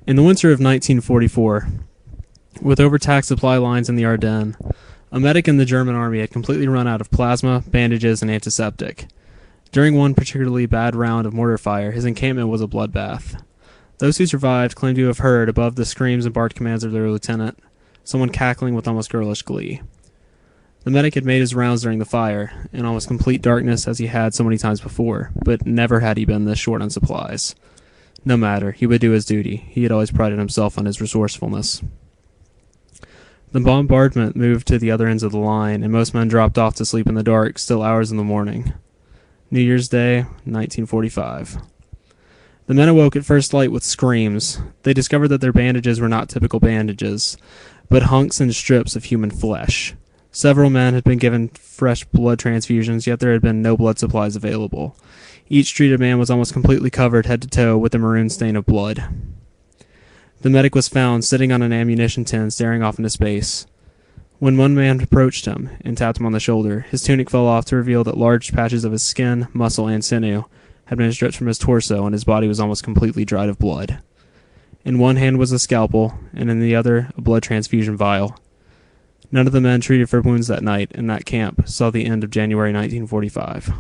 In the winter of 1944, with overtaxed supply lines in the Ardennes, a medic in the German army had completely run out of plasma, bandages, and antiseptic. During one particularly bad round of mortar fire, his encampment was a bloodbath. Those who survived claimed to have heard, above the screams and barked commands of their lieutenant, someone cackling with almost girlish glee. The medic had made his rounds during the fire, in almost complete darkness as he had so many times before, but never had he been this short on supplies. No matter, he would do his duty. He had always prided himself on his resourcefulness. The bombardment moved to the other ends of the line, and most men dropped off to sleep in the dark, still hours in the morning. New Year's Day, 1945. The men awoke at first light with screams. They discovered that their bandages were not typical bandages, but hunks and strips of human flesh. Several men had been given fresh blood transfusions, yet there had been no blood supplies available. Each treated man was almost completely covered head to toe with a maroon stain of blood. The medic was found sitting on an ammunition tin, staring off into space. When one man approached him and tapped him on the shoulder, his tunic fell off to reveal that large patches of his skin, muscle, and sinew had been stripped from his torso, and his body was almost completely dried of blood. In one hand was a scalpel, and in the other a blood transfusion vial. None of the men treated for wounds that night in that camp saw the end of January 1945.